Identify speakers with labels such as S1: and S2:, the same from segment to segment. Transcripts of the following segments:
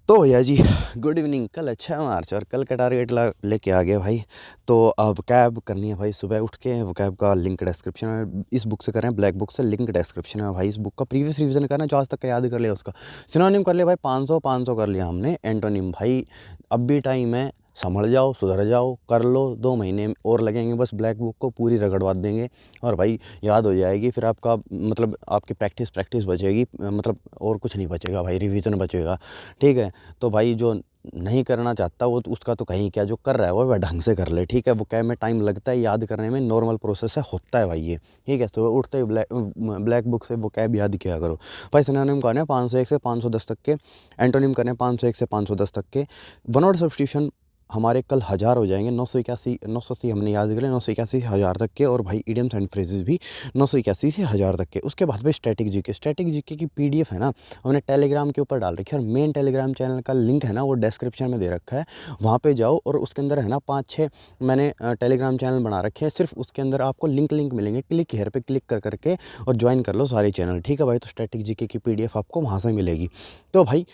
S1: तो भैया जी, good evening. कल अच्छा मार्च और कल का टारगेट लेके आ गए भाई। तो अब कैब करनी है भाई। सुबह उठ के वो कैब का लिंक डिस्क्रिप्शन में, इस बुक से करें, ब्लैक बुक से, लिंक डिस्क्रिप्शन में भाई। इस बुक का प्रीवियस रिवीजन करना, जो आज तक का याद कर लिया उसका। सिनोनिम कर लिया भाई, 500 500 कर लिया हमने। एंटोनिम भाई अब भी टाइम है, संभल जाओ, सुधर जाओ, कर लो। 2 महीने और लगेंगे बस, ब्लैक बुक को पूरी रगड़वा देंगे और भाई याद हो जाएगी। फिर आपका मतलब आपकी प्रैक्टिस प्रैक्टिस बचेगी, मतलब और कुछ नहीं बचेगा भाई, रिवीजन बचेगा। ठीक है। तो भाई जो नहीं करना चाहता वो तो उसका तो कहीं क्या, जो कर रहा है वो वह ढंग से कर ले। ठीक है। वो क्या में टाइम लगता है याद करने में, नॉर्मल प्रोसेस है, होता है भाई ये। ठीक है। सुबह उठते ही ब्लैक बुक से वो कैब याद किया करो भाई। सिनोनिम करने 501 से 510 तक के। एंटोनिम करने 501 से 510 तक के। वन वर्ड सब्स्टिट्यूशन हमारे कल 1000 हो जाएंगे। 981 हमने याद कर लिया, 981 से 1000 तक के। और भाई इडियम्स एंड फ्रेजेस भी 981 से 1000 तक के। उसके बाद भाई स्टैटिक जीके की पीडीएफ है ना, हमने टेलीग्राम के ऊपर डाल रखी है। और मेन टेलीग्राम चैनल का लिंक है ना, वो डिस्क्रिप्शन में दे रखा है, वहाँ पे जाओ। और उसके अंदर है ना 5-6 मैंने टेलीग्राम चैनल बना रखे हैं। सिर्फ उसके अंदर आपको लिंक मिलेंगे, क्लिक हेयर पे क्लिक कर करके और ज्वाइन कर लो सारे चैनल। ठीक है भाई। तो स्टैटिक जीके की पीडीएफ आपको वहाँ से मिलेगी। तो भाई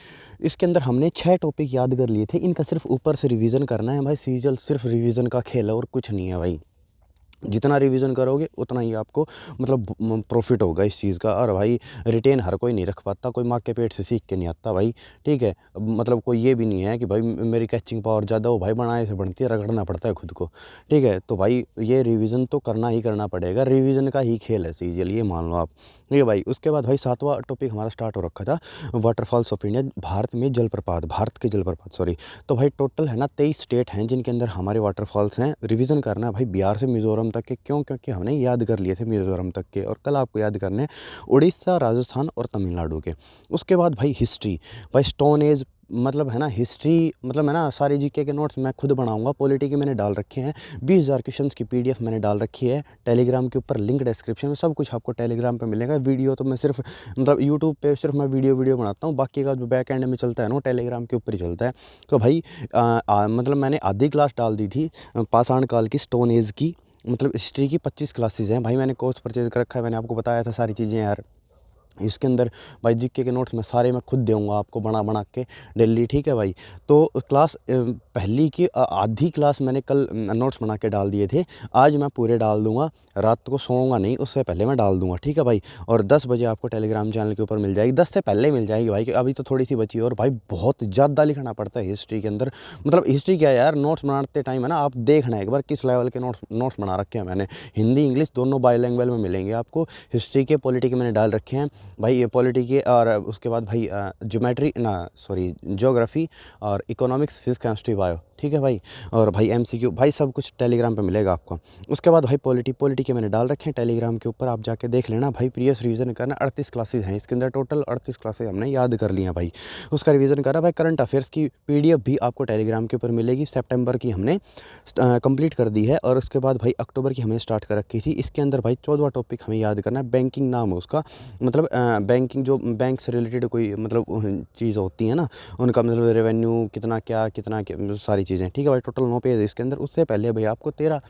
S1: इसके अंदर हमने 6 टॉपिक याद कर लिए थे, इनका सिर्फ ऊपर से रिवीजन करना है भाई। सीजल सिर्फ रिवीजन का खेल है और कुछ नहीं है भाई। जितना रिवीजन करोगे उतना ही आपको मतलब प्रॉफिट होगा इस चीज़ का। और भाई रिटेन हर कोई नहीं रख पाता, कोई माँ के पेट से सीख के नहीं आता भाई। ठीक है। मतलब कोई ये भी नहीं है कि भाई मेरी कैचिंग पावर ज़्यादा हो, भाई बनाए से बनती है, रगड़ना पड़ता है खुद को। ठीक है। तो भाई ये रिवीजन तो करना ही करना पड़ेगा, रिवीजन का ही खेल है सीजल, ये मान लो आप। ठीक है भाई। उसके बाद भाई 7वां टॉपिक हमारा स्टार्ट हो रखा था, वाटरफॉल्स ऑफ इंडिया, भारत में जलप्रपात, भारत के जलप्रपात सॉरी। तो भाई टोटल है ना 23 स्टेट हैं जिनके अंदर हमारे वाटरफॉल्स हैं। रिवीजन करना है भाई बिहार से मिज़ोरम तक के। क्यों? क्योंकि हमने याद कर लिए थे मिज़ोरम तक के, और कल आपको याद करने हैं उड़ीसा, राजस्थान और तमिलनाडु के। उसके बाद भाई हिस्ट्री, भाई स्टोन एज मतलब है ना, हिस्ट्री मतलब है ना, सारे जीके के नोट्स मैं खुद बनाऊंगा। पॉलिटी के मैंने डाल रखे हैं, 20,000 क्वेश्चंस की पीडीएफ मैंने डाल रखी है टेलीग्राम के ऊपर। लिंक डिस्क्रिप्शन में, सब कुछ आपको टेलीग्राम पे मिलेगा। वीडियो तो मैं सिर्फ मतलब यूट्यूब पे सिर्फ मैं वीडियो बनाता हूँ, बाकी का जो बैक एंड में चलता है ना, वो टेलीग्राम के ऊपर ही चलता है। तो भाई मतलब मैंने आधी क्लास डाल दी थी पाषाण काल की, स्टोन एज की, मतलब हिस्ट्री की 25 क्लासेज हैं भाई। मैंने कोर्स परचेज कर रखा है, मैंने आपको बताया था सारी चीज़ें यार। इसके अंदर भाई जीके के नोट्स मैं सारे मैं खुद दूंगा आपको बना बना के डेली। ठीक है भाई। तो क्लास पहली की आधी क्लास मैंने कल नोट्स बना के डाल दिए थे, आज मैं पूरे डाल दूंगा। रात को सोऊंगा नहीं, उससे पहले मैं डाल दूंगा। ठीक है भाई। और 10 बजे आपको टेलीग्राम चैनल के ऊपर मिल जाएगी, 10 से पहले मिल जाएगी भाई, कि अभी तो थोड़ी सी बची है। और भाई बहुत ज़्यादा लिखना पड़ता है हिस्ट्री के अंदर। मतलब हिस्ट्री क्या है यार, नोट्स बनाते टाइम है ना, आप देखना एक बार किस लेवल के नोट्स बना रखे हैं मैंने। हिंदी इंग्लिश दोनों बाईलैंग्वेज में मिलेंगे आपको। हिस्ट्री के पॉलिटी के मैंने डाल रखे हैं भाई, ये पॉलिटी के। और उसके बाद भाई ज्योमेट्री ना सॉरी ज्योग्राफी और इकोनॉमिक्स, फिजिक्स, केमिस्ट्री, बायो। ठीक है भाई। और भाई एमसीक्यू भाई सब कुछ टेलीग्राम पे मिलेगा आपको। उसके बाद भाई पॉलिटी के मैंने डाल रखे हैं टेलीग्राम के ऊपर, आप जाके देख लेना भाई। प्रीवियस रिवीजन करना, 38 क्लासेज हैं इसके अंदर, टोटल 38 क्लासेज हमने याद कर ली हैं भाई। उसका रिवीजन करा भाई। करंट अफेयर्स की पीडीएफ भी आपको टेलीग्राम के ऊपर मिलेगी। सितंबर की हमने कंप्लीट कर दी है। और उसके बाद भाई अक्टूबर की हमने स्टार्ट कर रखी थी। इसके अंदर भाई 14वां टॉपिक हमें याद करना है, बैंकिंग नाम है उसका। मतलब बैंकिंग, जो बैंक से रिलेटेड कोई मतलब चीज़ होती है ना, उनका मतलब रेवेन्यू कितना सारी चीज़ें। ठीक है भाई। टोटल 9 पेज है इसके अंदर। उससे पहले भाई आपको 13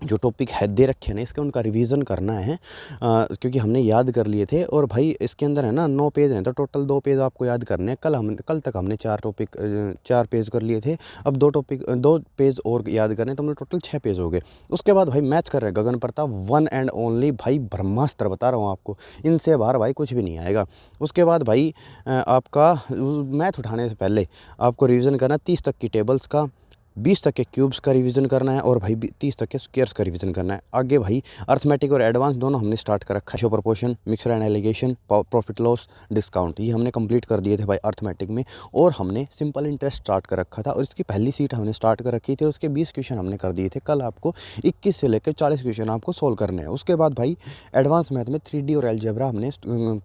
S1: जो टॉपिक है दे रखे हैं ना इसके, उनका रिवीजन करना है, क्योंकि हमने याद कर लिए थे। और भाई इसके अंदर है ना 9 पेज हैं, तो टोटल 2 पेज आपको याद करने हैं। कल तक हमने 4 पेज कर लिए थे। अब 2 पेज और याद करने, तो मतलब टोटल 6 पेज हो गए। उसके बाद भाई मैथ्स कर रहे हैं गगन प्रताप, वन एंड ओनली भाई, ब्रह्मास्त्र बता रहा हूँ आपको, इनसे बाहर भाई कुछ भी नहीं आएगा। उसके बाद भाई आपका मैथ उठाने से पहले आपको रिवीजन करना 30 तक की टेबल्स का, 20 तक के क्यूब्स का रिवीजन करना है, और भाई 30 तक के स्क्वायर्स का रिवीजन करना है। आगे भाई अर्थमेटिक और एडवांस दोनों हमने स्टार्ट कर रखा है। Show proportion, mixer and allegation, profit loss, discount, ये हमने कंप्लीट कर दिए थे भाई अर्थमेटिक में। और हमने सिंपल इंटरेस्ट स्टार्ट कर रखा था, और इसकी पहली सीट हमने स्टार्ट कर रखी थी। और उसके 20 क्वेश्चन हमने कर दिए थे। कल आपको 21 से लेकर 40 क्वेश्चन आपको सोल्व करने हैं। उसके बाद भाई एडवांस मैथ में 3D और एलजेब्रा हमने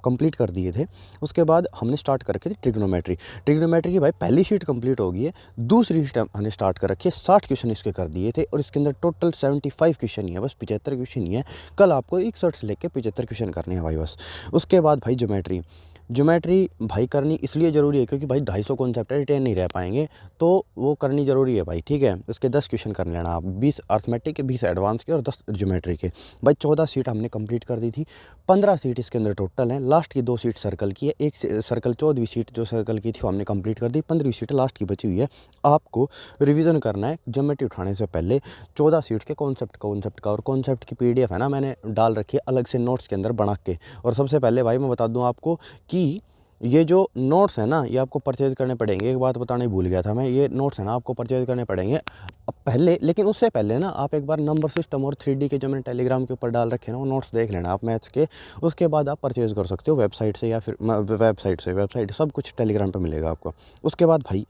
S1: कंप्लीट कर दिए थे। उसके बाद हमने स्टार्ट कर रखी थी ट्रिग्नोमेट्री की भाई पहली शीट कंप्लीट हो गई है। दूसरी शीट हमने स्टार्ट कर रखी है, 60 क्वेश्चन इसके कर दिए थे। और इसके अंदर टोटल 75 क्वेश्चन ही है, बस 75 क्वेश्चन ही है। कल आपको 61 से लेकर 75 क्वेश्चन करने हैं भाई बस। उसके बाद भाई ज्योमेट्री भाई करनी इसलिए ज़रूरी है क्योंकि भाई 250 कॉन्सेप्ट है, रिटेन नहीं रह पाएंगे, तो वो करनी ज़रूरी है भाई, ठीक है। इसके 10 क्वेश्चन कर लेना आप, 20 अर्थमेटिक के, 20 एडवांस के और 10 ज्योमेट्री के। भाई 14 सीट हमने कंप्लीट कर दी थी, 15 सीट इसके अंदर टोटल हैं। लास्ट की 2 सीट सर्कल की है, एक सर्कल 14वीं सीट जो सर्कल की थी वो हमने कंप्लीट कर दी, 15वीं सीट लास्ट की बची हुई है। आपको रिवीजन करना है ज्योमेट्री उठाने से पहले 14 सीट के कॉन्सेप्ट का, और कॉन्सेप्ट की पीडीएफ है ना मैंने डाल रखी है अलग से नोट्स के अंदर बना के। और सबसे पहले भाई मैं बता दूं आपको कि ये जो नोट्स है ना ये आपको परचेज़ करने पड़ेंगे। एक बात बताना ही भूल गया था मैं, ये नोट्स है ना आपको परचेज़ करने पड़ेंगे अब पहले, लेकिन उससे पहले ना आप एक बार नंबर सिस्टम और 3D के जो मैंने टेलीग्राम के ऊपर डाल रखे ना वो नोट्स देख लेना आप मैथ्स के। उसके बाद आप परचेज़ कर सकते हो वेबसाइट से, या फिर वेबसाइट सब कुछ टेलीग्राम पर मिलेगा आपको। उसके बाद भाई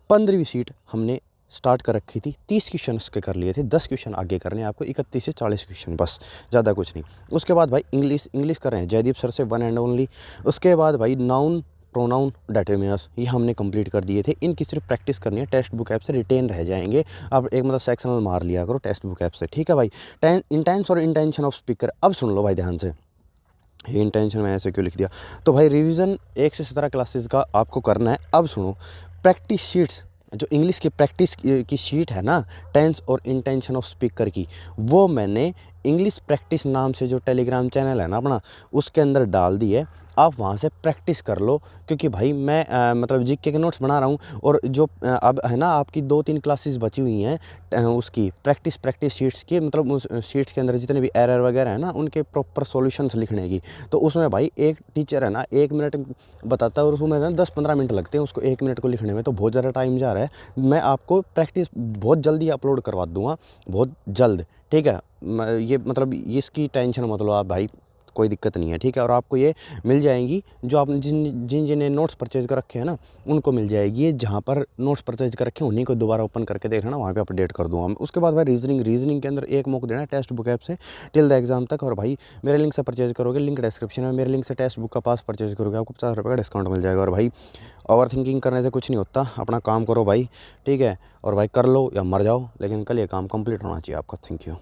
S1: 15वीं सीट हमने स्टार्ट कर रखी थी, 30 क्वेश्चन उसके कर लिए थे, 10 क्वेश्चन आगे करने हैं आपको, 31 से 40 क्वेश्चन बस, ज़्यादा कुछ नहीं। उसके बाद भाई इंग्लिश कर रहे हैं जयदीप सर से, वन एंड ओनली। उसके बाद भाई नाउन प्रोनाउन डेटर्मिनर्स ये हमने कंप्लीट कर दिए थे, इनकी सिर्फ प्रैक्टिस करनी है, टेक्स्ट बुक ऐप से रिटेन रह जाएंगे। आप एक मतलब सेक्शनल मार लिया करो टेक्स्ट बुक ऐप से, ठीक है भाई। इंटेंस और इंटेंशन ऑफ स्पीकर, अब सुन लो भाई ध्यान से, ये इंटेंशन मैंने ऐसे क्यों लिख दिया। तो भाई रिवीजन 1 से 17 क्लासेस का आपको करना है। अब सुनो, प्रैक्टिस शीट्स जो इंग्लिश की प्रैक्टिस की शीट है ना, टेंस और इंटेंशन ऑफ स्पीकर की, वो मैंने इंग्लिश प्रैक्टिस नाम से जो टेलीग्राम चैनल है ना अपना, उसके अंदर डाल दी है। आप वहाँ से प्रैक्टिस कर लो, क्योंकि भाई मैं मतलब जीके के नोट्स बना रहा हूँ, और जो अब है ना आपकी 2-3 क्लासेस बची हुई हैं उसकी प्रैक्टिस शीट्स की, मतलब उस शीट्स के अंदर जितने भी एरर वगैरह है ना उनके प्रॉपर सॉल्यूशंस लिखने की। तो उसमें भाई एक टीचर है ना 1 मिनट बताता है और उसमें ना 10-15 मिनट लगते हैं उसको 1 मिनट को लिखने में, तो बहुत ज़्यादा टाइम जा रहा है। मैं आपको प्रैक्टिस बहुत जल्दी अपलोड करवा दूँगा, बहुत जल्द, ठीक है। ये मतलब इसकी टेंशन मत लो आप भाई, कोई दिक्कत नहीं है, ठीक है। और आपको ये मिल जाएंगी जो आपने जिन नोट्स परचेज़ कर रखे हैं ना उनको मिल जाएगी, ये जहाँ पर नोट्स परचेज़ कर रखे हैं उन्हीं को दोबारा ओपन करके देखना, वहाँ पे अपडेट कर दूँगा मैं। उसके बाद भाई रीजनिंग के अंदर एक मौका देना है टेक्स्ट बुक ऐप से टिल द एग्जाम तक। और भाई मेरे लिंक से परचेज़ करोगे, लिंक डिस्क्रिप्शन में, मेरे लिंक से टेक्स्ट बुक का पास परचेज़ करोगे आपको 50 रुपये का डिस्काउंट मिल जाएगा। और भाई ओवर थिंकिंग करने से कुछ नहीं होता, अपना काम करो भाई, ठीक है। और भाई कर लो या मर जाओ, लेकिन कल ये काम कंप्लीट होना चाहिए आपका। Thank you.